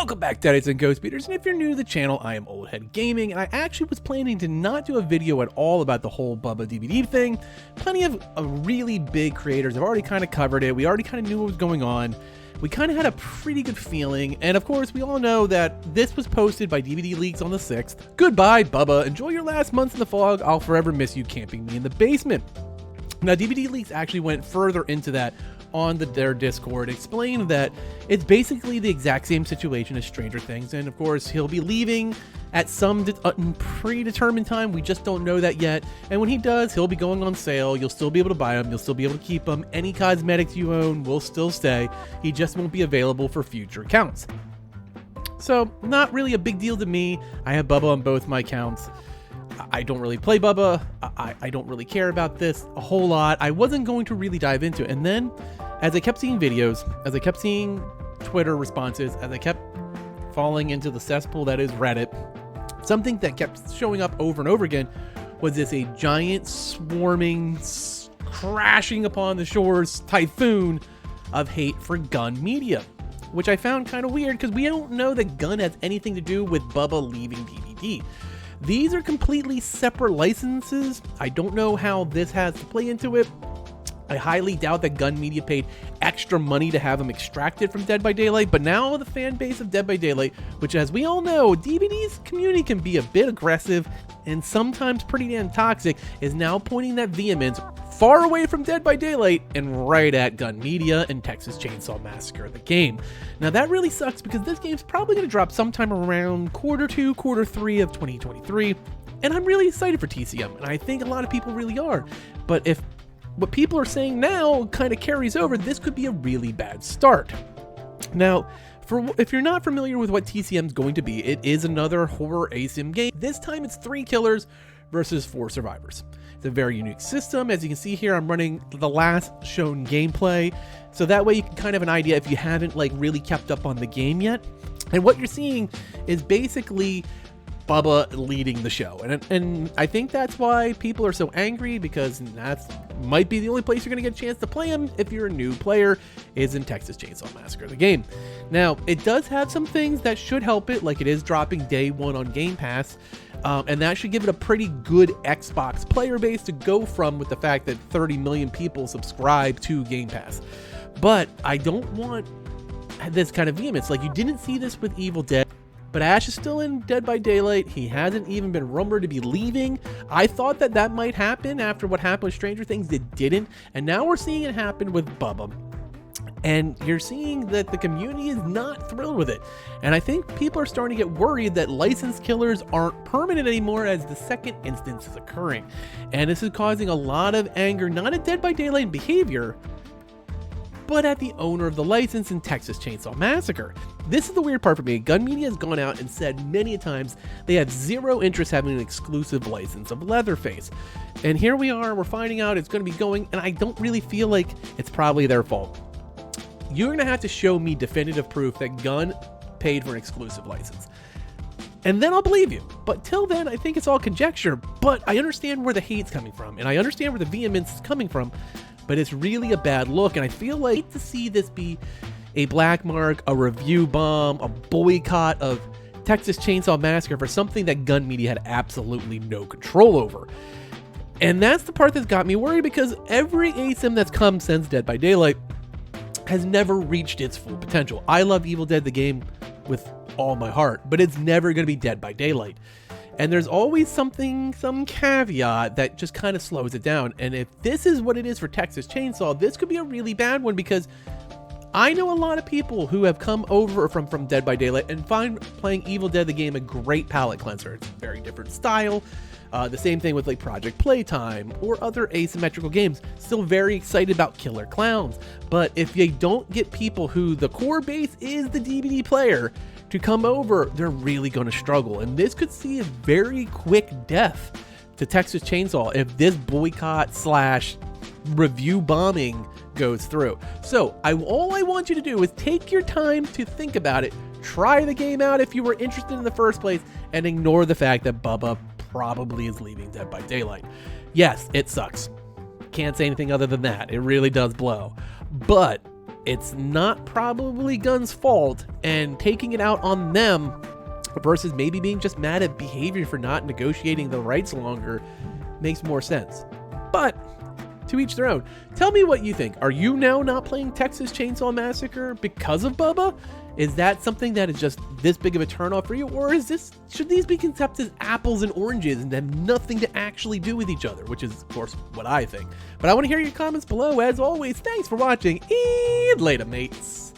Welcome back, Deadites and Ghost Beaters, and if you're new to the channel, I am Oldhead Gaming, and I actually was planning to not do a video at all about the whole Bubba DBD thing. Plenty of really big creators have already kind of covered it. We already kind of knew what was going on. We kind of had a pretty good feeling, and of course, we all know that this was posted by DBDLeaks on the 6th. Goodbye, Bubba. Enjoy your last months in the fog. I'll forever miss you camping me in the basement. Now, DBDLeaks actually went further into that on their Discord, explained that it's basically the exact same situation as Stranger Things, and of course he'll be leaving at some predetermined time. We just don't know that yet, and when he does, he'll be going on sale. You'll still be able to buy them, you'll still be able to keep them. Any cosmetics you own will still stay. He just won't be available for future accounts. So not really a big deal to me. I have Bubba on both my accounts. I don't really play Bubba. I don't really care about this a whole lot. I wasn't going to really dive into it. And then as I kept seeing videos, as I kept seeing Twitter responses, as I kept falling into the cesspool that is Reddit, something that kept showing up over and over again was a giant swarming, crashing upon the shores typhoon of hate for gun media, which I found kind of weird because we don't know that gun has anything to do with Bubba leaving DBD. These are completely separate licenses. I don't know how this has to play into it. I highly doubt that Gun Media paid extra money to have them extracted from Dead by Daylight, but now the fan base of Dead by Daylight, which as we all know, DBD's community can be a bit aggressive and sometimes pretty damn toxic, is now pointing that vehemence far away from Dead by Daylight and right at Gun Media and Texas Chainsaw Massacre the game. Now that really sucks because this game's probably going to drop sometime around Q2, Q3 of 2023, and I'm really excited for TCM, and I think a lot of people really are. But if what people are saying now kind of carries over, this could be a really bad start. Now, if you're not familiar with what TCM is going to be, it is another horror Asym game. This time it's 3 killers versus 4 survivors. It's a very unique system. As you can see here, I'm running the last shown gameplay, so that way you can kind of have an idea if you haven't like really kept up on the game yet. And what you're seeing is basically Bubba leading the show, and I think that's why people are so angry, because that's might be the only place you're going to get a chance to play him if you're a new player, is in Texas Chainsaw Massacre the game. Now, it does have some things that should help it, like it is dropping day 1 on Gamepass, and that should give it a pretty good Xbox player base to go from, with the fact that 30 million people subscribe to Gamepass. But I don't want this kind of vehemence. Like, you didn't see this with Evil Dead, but Ash is still in Dead by Daylight. He hasn't even been rumored to be leaving. I thought that that might happen after what happened with Stranger Things. It didn't, and now we're seeing it happen with Bubba. And you're seeing that the community is not thrilled with it. And I think people are starting to get worried that licensed killers aren't permanent anymore as the second instance is occurring. And this is causing a lot of anger, not at Dead by Daylight behavior, but at the owner of the license in Texas Chainsaw Massacre. This is the weird part for me. Gun Media has gone out and said many times they have zero interest having an exclusive license of Leatherface. And here we are, we're finding out it's going to be going, and I don't really feel like it's probably their fault. You're going to have to show me definitive proof that Gun paid for an exclusive license, and then I'll believe you. But till then, I think it's all conjecture. But I understand where the hate's coming from, and I understand where the vehemence is coming from, but it's really a bad look, and I feel like to see this be a black mark, a review bomb, a boycott of Texas Chainsaw Massacre for something that Gun Media had absolutely no control over. And that's the part that's got me worried, because every Asym that's come since Dead by Daylight has never reached its full potential. I love Evil Dead the game with all my heart, but it's never going to be Dead by Daylight. And there's always some caveat that just kind of slows it down. And if this is what it is for Texas Chainsaw, this could be a really bad one, because I know a lot of people who have come over from Dead by Daylight and find playing Evil Dead the game a great palate cleanser. It's a very different style. The same thing with like Project Playtime or other asymmetrical games. Still very excited about Killer Clowns. But if you don't get people who the core base is the DBD player to come over, they're really going to struggle. And this could see a very quick death to Texas Chainsaw if this boycott / review bombing goes through. So all I want you to do is take your time to think about it, try the game out if you were interested in the first place, and ignore the fact that Bubba probably is leaving Dead by Daylight. Yes, it sucks. Can't say anything other than that. It really does blow. But it's not probably Gunn's fault, and taking it out on them versus maybe being just mad at behavior for not negotiating the rights longer makes more sense. But to each their own. Tell me what you think. Are you now not playing Texas Chainsaw Massacre because of Bubba? Is that something that is just this big of a turnoff for you? Or should these be conceived as apples and oranges and have nothing to actually do with each other? Which is, of course, what I think. But I want to hear your comments below. As always, thanks for watching, and later, mates.